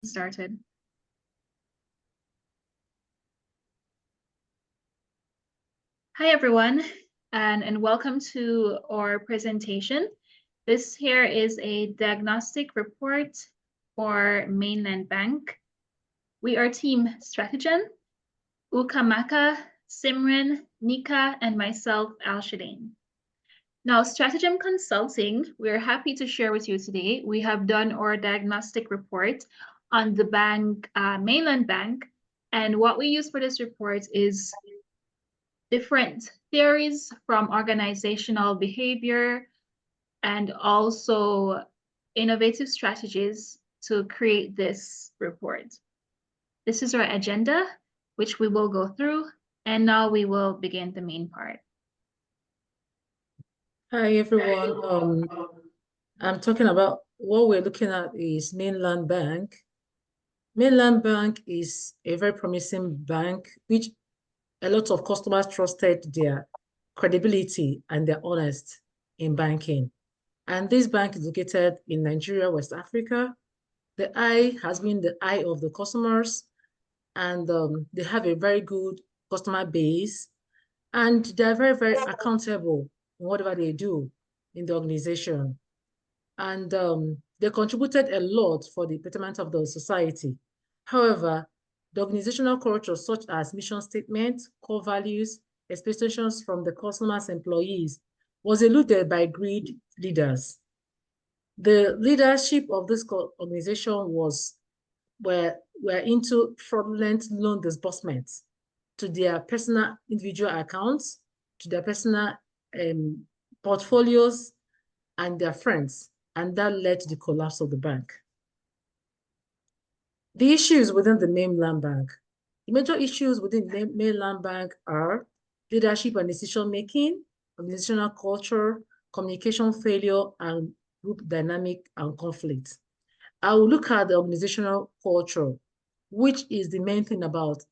Started. Hi, everyone, and welcome to our presentation. This here is a diagnostic report for Mainland Bank. We are Team Strategen, Ukamaka, Simran, Nneka, and myself, Alshadane. Now, Strategen Consulting, we're happy to share with you today. We have done our diagnostic report on the bank, Mainland Bank, and what we use for this report is different theories from organizational behavior and also innovative strategies to create this report. This is our agenda, which we will go through, and now we will begin the main part. Hi, everyone. I'm talking about what we're looking at is Mainland Bank. Mainland Bank is a very promising bank, which a lot of customers trusted their credibility and their honest in banking. And this bank is located in Nigeria, West Africa. The eye has been the eye of the customers, and they have a very good customer base, and they're very, very accountable in whatever they do in the organization. And they contributed a lot for the betterment of the society. However, the organizational culture, such as mission statement, core values, expectations from the customers' employees, was eluded by greed leaders. The leadership of this organization were into fraudulent loan disbursements to their personal individual accounts, to their personal portfolios, and their friends, and that led to the collapse of the bank. The issues within the Mainland Bank. The major issues within the Mainland Bank are leadership and decision-making, organizational culture, communication failure, and group dynamic and conflict. I will look at the organizational culture, which is the main thing about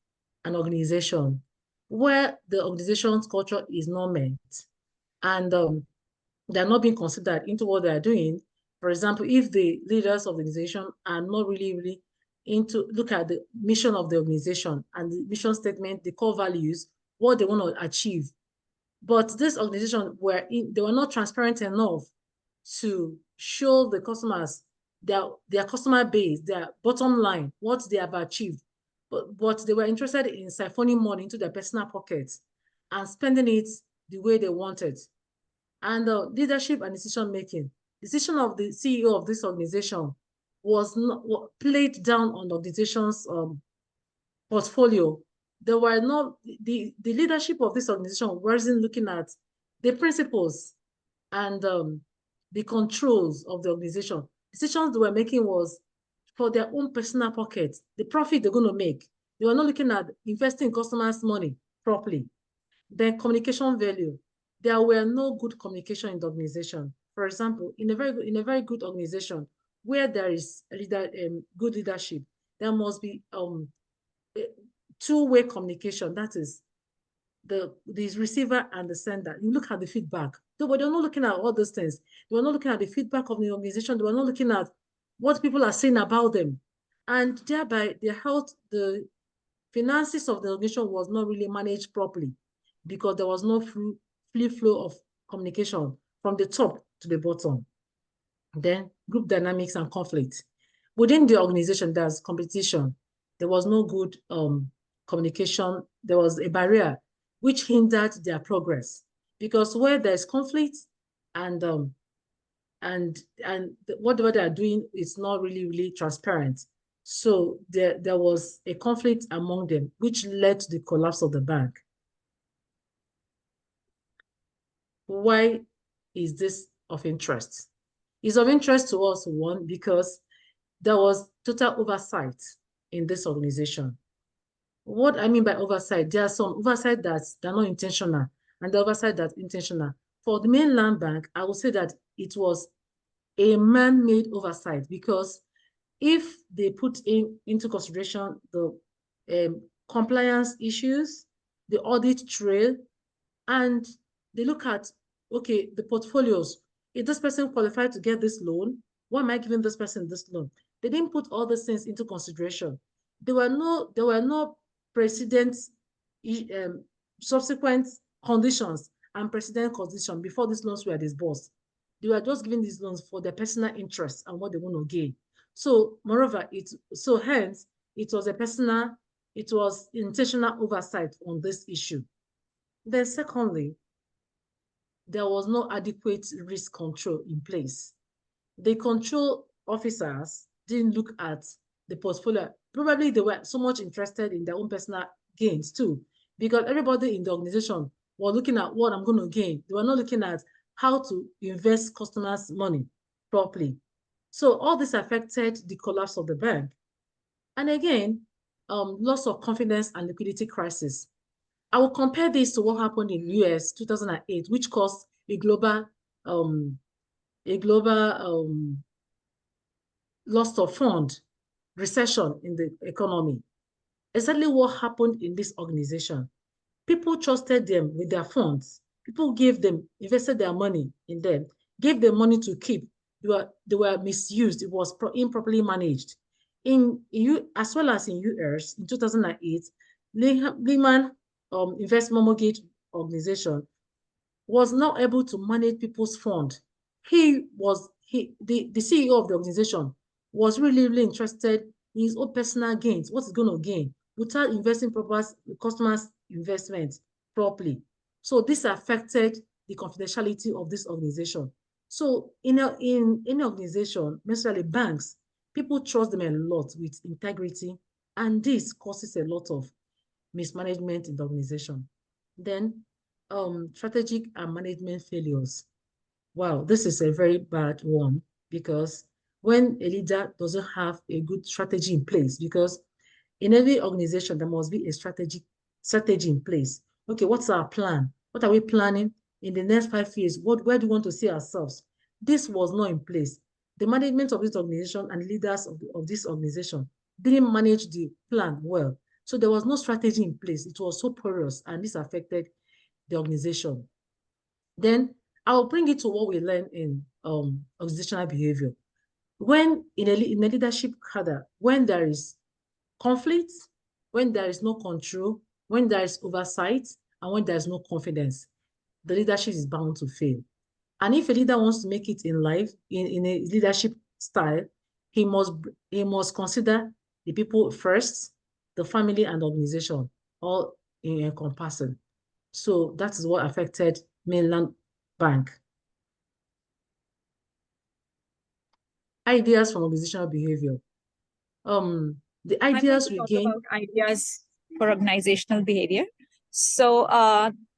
an organization, where the organization's culture is not met, and they're not being considered into what they're doing. For example, if the leaders of the organization are not really into look at the mission of the organization and the mission statement, the core values, what they want to achieve. But this organization they were not transparent enough to show the customers their customer base, their bottom line, what they have achieved. But they were interested in siphoning money into their personal pockets and spending it the way they wanted. And leadership and decision making. Decision of the CEO of this organization was not played down on the organization's portfolio. There were not the leadership of this organization wasn't looking at the principles and the controls of the organization. Decisions they were making was for their own personal pockets, the profit they're going to make. They were not looking at investing in customers' money properly. Then communication value. There were no good communication in the organization. For example, in a very good organization where there is good leadership, there must be two-way communication. That is the receiver and the sender. You look at the feedback. They're not looking at all those things. They were not looking at the feedback of the organization. They were not looking at what people are saying about them. And thereby, the finances of the organization was not really managed properly because there was no free flow of communication from the top to the bottom. Then group dynamics and conflict. Within the organization, there's competition. There was no good communication. There was a barrier which hindered their progress because where there's conflict and whatever they are doing is not really transparent. So there was a conflict among them, which led to the collapse of the bank. Why is this of interest? It's of interest to us, one, because there was total oversight in this organization. What I mean by oversight, there are some oversight that they're not intentional and the oversight that's intentional. For the Mainland Bank, I would say that it was a man-made oversight because if they put into consideration the compliance issues, the audit trail, and they look at, okay, the portfolios. Is this person qualified to get this loan? Why am I giving this person this loan? They didn't put all these things into consideration. There were no precedent subsequent conditions and precedent conditions before these loans were disbursed. They were just giving these loans for their personal interest and what they want to gain. So moreover, hence it was intentional oversight on this issue. Then secondly, there was no adequate risk control in place. The control officers didn't look at the portfolio. Probably they were so much interested in their own personal gains too, because everybody in the organization was looking at what I'm going to gain. They were not looking at how to invest customers' money properly. So all this affected the collapse of the bank. And again, loss of confidence and liquidity crisis. I will compare this to what happened in US 2008, which caused a global loss of fund, recession in the economy. Exactly what happened in this organization. People trusted them with their funds. People invested their money in them, gave them money to keep. They were misused. It was improperly managed. As well as in US in 2008, Lehman Investment Mortgage Organization was not able to manage people's fund. The CEO of the organization was really interested in his own personal gains, what he's going to gain, without investing customers' investment properly. So this affected the confidentiality of this organization. So in any organization, especially banks, people trust them a lot with integrity, and this causes a lot of mismanagement in the organization. Then strategic and management failures. Wow, this is a very bad one, because when a leader doesn't have a good strategy in place, because in every organization, there must be a strategy in place. Okay, what's our plan? What are we planning in the next 5 years? Where do we want to see ourselves? This was not in place. The management of this organization and leaders of this organization didn't manage the plan well. So there was no strategy in place. It was so porous, and this affected the organization. Then I'll bring it to what we learn in organizational behavior. When in a leadership cadre, when there is conflict, when there is no control, when there is oversight, and when there is no confidence, the leadership is bound to fail. And if a leader wants to make it in life, in a leadership style, he must consider the people first, the family and the organization, all in encompassing. So that is what affected Mainland Bank. Ideas from organizational behavior. The ideas we gain. About ideas for organizational behavior. So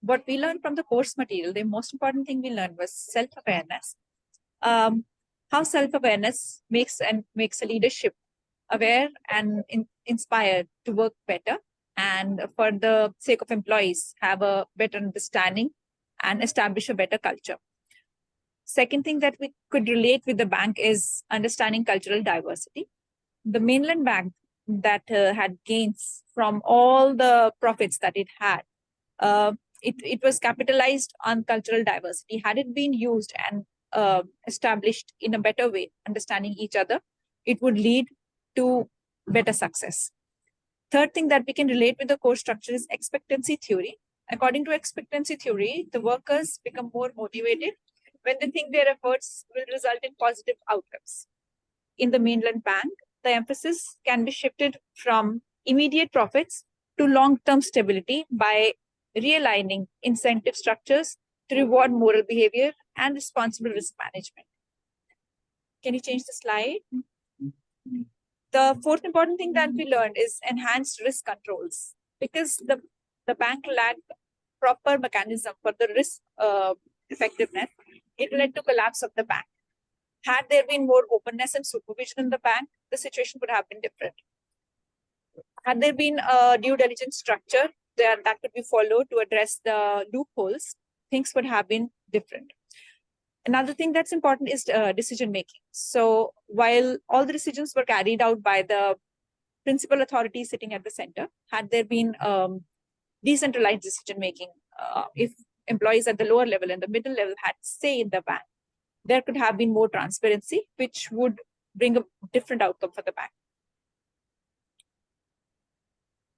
what we learned from the course material, the most important thing we learned was self-awareness. How self-awareness makes a leadership aware and inspired to work better, and for the sake of employees, have a better understanding and establish a better culture. Second thing that we could relate with the bank is understanding cultural diversity. The Mainland Bank that had gains from all the profits that it had, it was capitalized on cultural diversity. Had it been used and established in a better way, understanding each other, it would lead to better success. Third thing that we can relate with the core structure is expectancy theory. According to expectancy theory, the workers become more motivated when they think their efforts will result in positive outcomes. In the Mainland Bank, the emphasis can be shifted from immediate profits to long-term stability by realigning incentive structures to reward moral behavior and responsible risk management. Can you change the slide? The fourth important thing that we learned is enhanced risk controls. Because the bank lacked proper mechanism for the risk effectiveness, it led to collapse of the bank. Had there been more openness and supervision in the bank, the situation would have been different. Had there been a due diligence structure that could be followed to address the loopholes, things would have been different. Another thing that's important is decision making. So while all the decisions were carried out by the principal authority sitting at the center, had there been decentralized decision making, if employees at the lower level and the middle level had say in the bank, there could have been more transparency, which would bring a different outcome for the bank.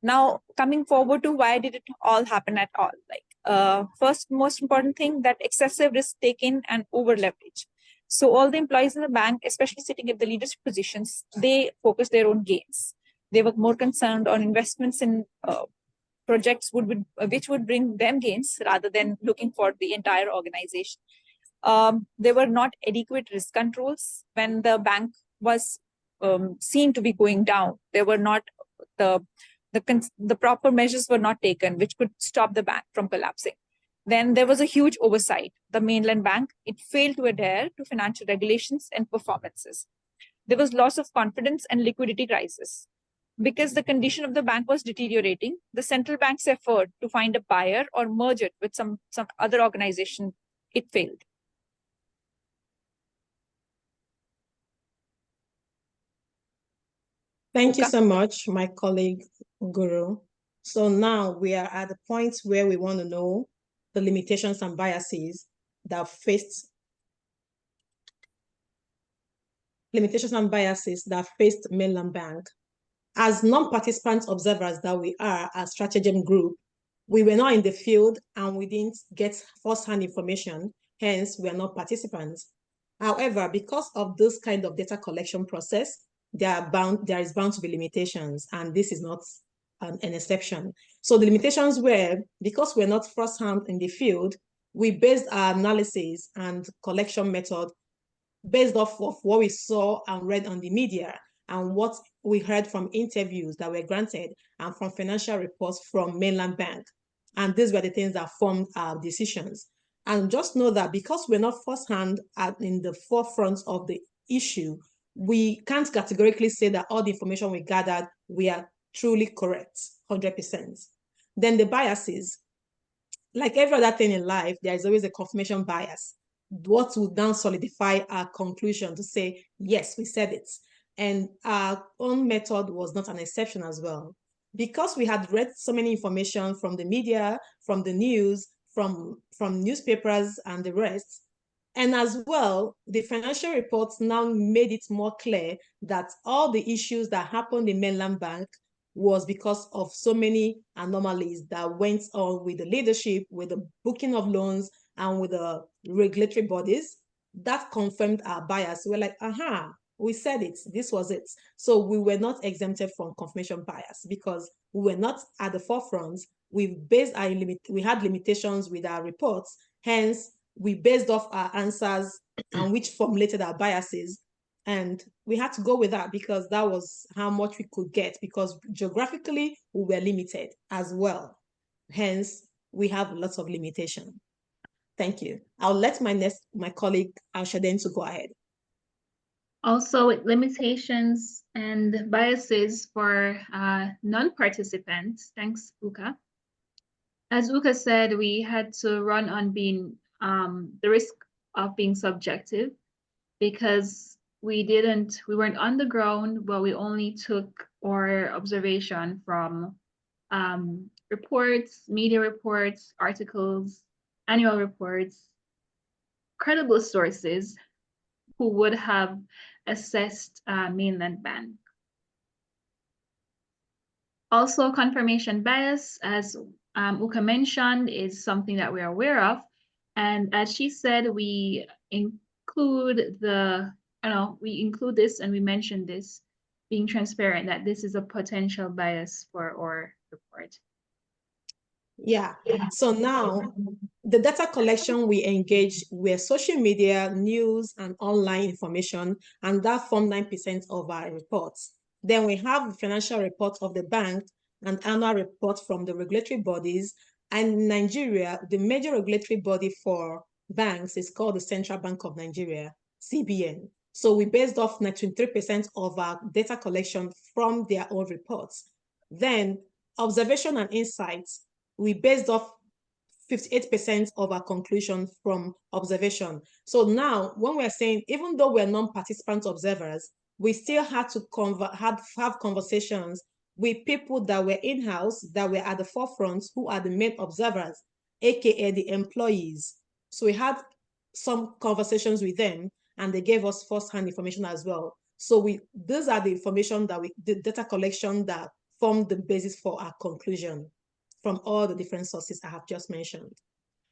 Now, coming forward to why did it all happen at all? First, most important thing, that excessive risk taken and over leverage. So all the employees in the bank, especially sitting at the leadership positions, they focus their own gains. They were more concerned on investments in projects which would bring them gains rather than looking for the entire organization. There were not adequate risk controls when the bank was seen to be going down. There were not the proper measures were not taken, which could stop the bank from collapsing. Then there was a huge oversight. The Mainland Bank, it failed to adhere to financial regulations and performances. There was loss of confidence and liquidity crisis. Because the condition of the bank was deteriorating, the central bank's effort to find a buyer or merge it with some other organization, it failed. Thank you so much, my colleague Guru. So now we are at the point where we want to know the limitations and biases that faced Mainland Bank. As non-participant observers that we are as Stratagem Group, we were not in the field and we didn't get first-hand information, hence we are not participants. However, because of this kind of data collection process, there is bound to be limitations, and this is not an exception. So the limitations were, because we're not first-hand in the field, we based our analysis and collection method based off of what we saw and read on the media and what we heard from interviews that were granted and from financial reports from Mainland Bank. And these were the things that formed our decisions. And just know that because we're not firsthand in the forefront of the issue, we can't categorically say that all the information we gathered, we are truly correct, 100%. Then the biases. Like every other thing in life, there is always a confirmation bias. What would now solidify our conclusion to say, yes, we said it. And our own method was not an exception as well. Because we had read so many information from the media, from the news, from newspapers and the rest. And as well, the financial reports now made it more clear that all the issues that happened in Mainland Bank was because of so many anomalies that went on with the leadership, with the booking of loans, and with the regulatory bodies. That confirmed our bias. We're like, aha, we said it, this was it. So we were not exempted from confirmation bias because we were not at the forefront. We had limitations with our reports. Hence, we based off our answers and which formulated our biases. And we had to go with that because that was how much we could get, because geographically we were limited as well. Hence, we have lots of limitation. Thank you. I'll let my colleague Alshadane to go ahead. Also, with limitations and biases for non-participants, thanks, Uka. As Uka said, we had to run on being the risk of being subjective because we weren't on the ground, but we only took our observation from reports, media reports, articles, annual reports, credible sources who would have assessed Mainland Bank. Also, confirmation bias, as Uka mentioned, is something that we're aware of. And as she said, we include this and we mentioned this, being transparent that this is a potential bias for our report. Yeah. So now the data collection we engaged were social media, news, and online information, and that formed 9% of our reports. Then we have the financial report of the bank and annual report from the regulatory bodies. And in Nigeria, the major regulatory body for banks is called the Central Bank of Nigeria, CBN. So we based off 93% of our data collection from their own reports. Then observation and insights, we based off 58% of our conclusion from observation. So now when we're saying, even though we're non-participant observers, we still had to have conversations with people that were in-house, that were at the forefront, who are the main observers, aka the employees. So we had some conversations with them and they gave us first-hand information as well. So these are the information that the data collection that form the basis for our conclusion from all the different sources I have just mentioned.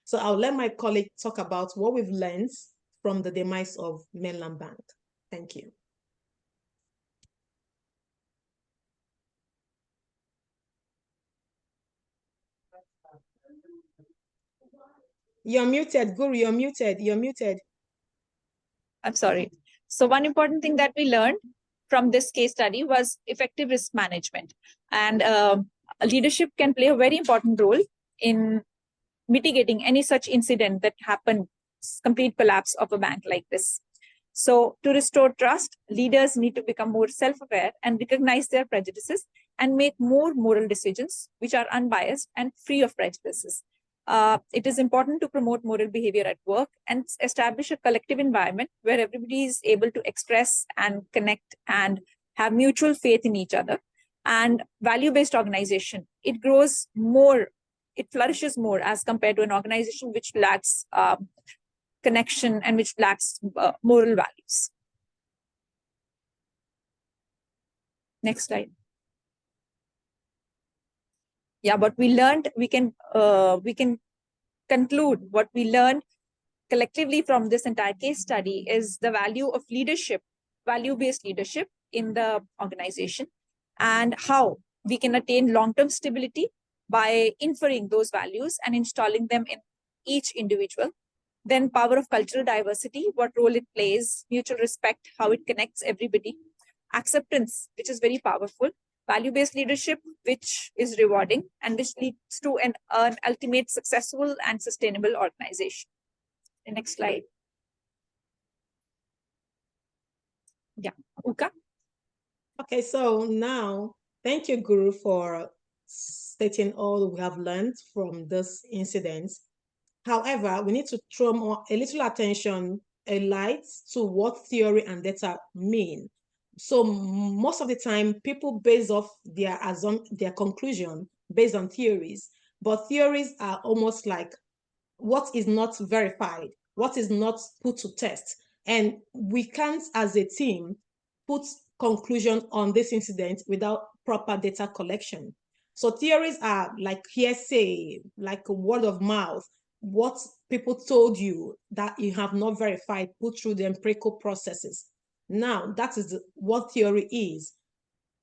So I'll let my colleague talk about what we've learned from the demise of Mainland Bank. Thank you. You're muted, Guru, you're muted. I'm sorry. So one important thing that we learned from this case study was effective risk management. And leadership can play a very important role in mitigating any such incident that happened, complete collapse of a bank like this. So to restore trust, leaders need to become more self-aware and recognize their prejudices and make more moral decisions which are unbiased and free of prejudices. It is important to promote moral behavior at work and establish a collective environment where everybody is able to express and connect and have mutual faith in each other. And value-based organization, it grows more, it flourishes more as compared to an organization which lacks connection and which lacks moral values. Next slide. Yeah, what we learned, we can conclude what we learned collectively from this entire case study is the value of leadership, value-based leadership in the organization, and how we can attain long-term stability by inferring those values and installing them in each individual. Then power of cultural diversity, what role it plays, mutual respect, how it connects everybody, acceptance, which is very powerful, value-based leadership, which is rewarding and which leads to an ultimate successful and sustainable organization. The next slide. Yeah, Uka. Okay, so now, thank you, Guru, for stating all we have learned from this incident. However, we need to throw a little attention, a light to what theory and data mean. So most of the time, people base off their conclusion based on theories, but theories are almost like what is not verified, what is not put to test. And we can't, as a team, put conclusion on this incident without proper data collection. So theories are like hearsay, like a word of mouth, what people told you that you have not verified, put through the empirical processes. Now, that is what theory is.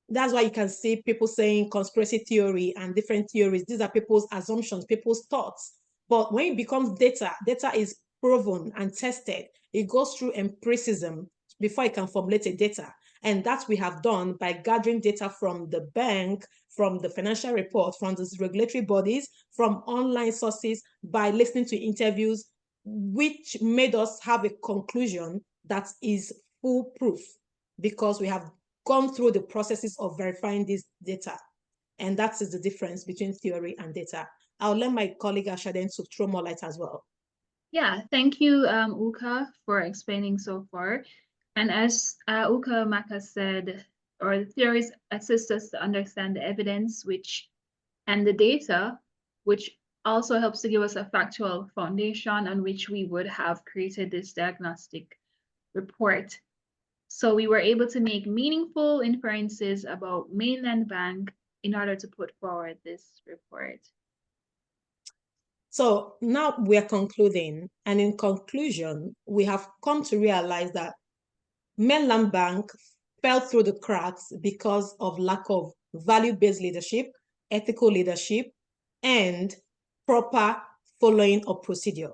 That's why you can see people saying conspiracy theory and different theories. These are people's assumptions, people's thoughts. But when it becomes data, data is proven and tested. It goes through empiricism before it can formulate a data. And that we have done by gathering data from the bank, from the financial report, from the regulatory bodies, from online sources, by listening to interviews, which made us have a conclusion that is foolproof because we have gone through the processes of verifying this data. And that is the difference between theory and data. I'll let my colleague Alshadane to throw more light as well. Yeah, thank you, Uka, for explaining so far. And as Ukamaka said, or the theories assist us to understand the evidence and the data, which also helps to give us a factual foundation on which we would have created this diagnostic report. So we were able to make meaningful inferences about Mainland Bank in order to put forward this report. So now we are concluding, and in conclusion, we have come to realize that Mainland Bank fell through the cracks because of lack of value-based leadership, ethical leadership, and proper following of procedure.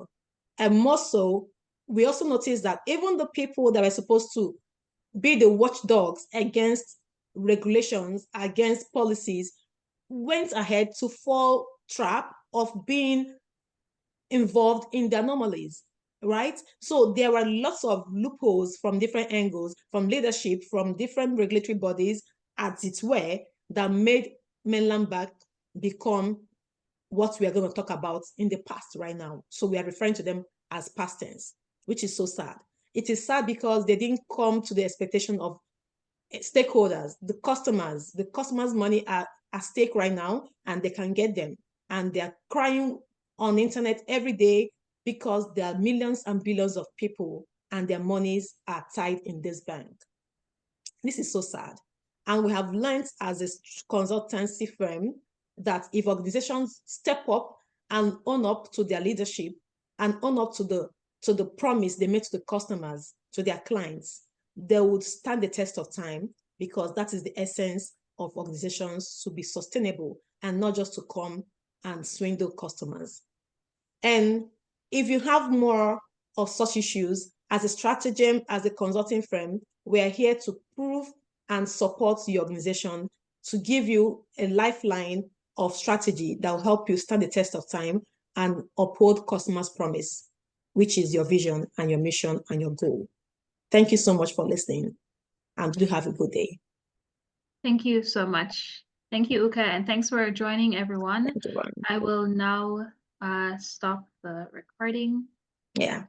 And more so, we also noticed that even the people that were supposed to be the watchdogs against regulations, against policies, went ahead to fall trap of being involved in the anomalies, right? So there were lots of loopholes from different angles, from leadership, from different regulatory bodies, as it were, that made Mainland Bank become what we are going to talk about in the past right now. So we are referring to them as past tense, which is so sad. It is sad because they didn't come to the expectation of stakeholders, the customers' money are at stake right now, and they can get them. And they're crying on the internet every day because there are millions and billions of people and their monies are tied in this bank. This is so sad. And we have learned as a consultancy firm that if organizations step up and own up to their leadership and own up to the promise they made to the customers, to their clients, they would stand the test of time, because that is the essence of organizations, to be sustainable and not just to come and swindle customers. And if you have more of such issues, as a stratagem, as a consulting firm, we are here to prove and support your organization, to give you a lifeline of strategy that will help you stand the test of time and uphold customers' promise, which is your vision and your mission and your goal. Thank you so much for listening, and do have a good day. Thank you so much. Thank you, Uka, and thanks for joining, everyone. Thank you, Lauren. I will now stop the recording. Yeah.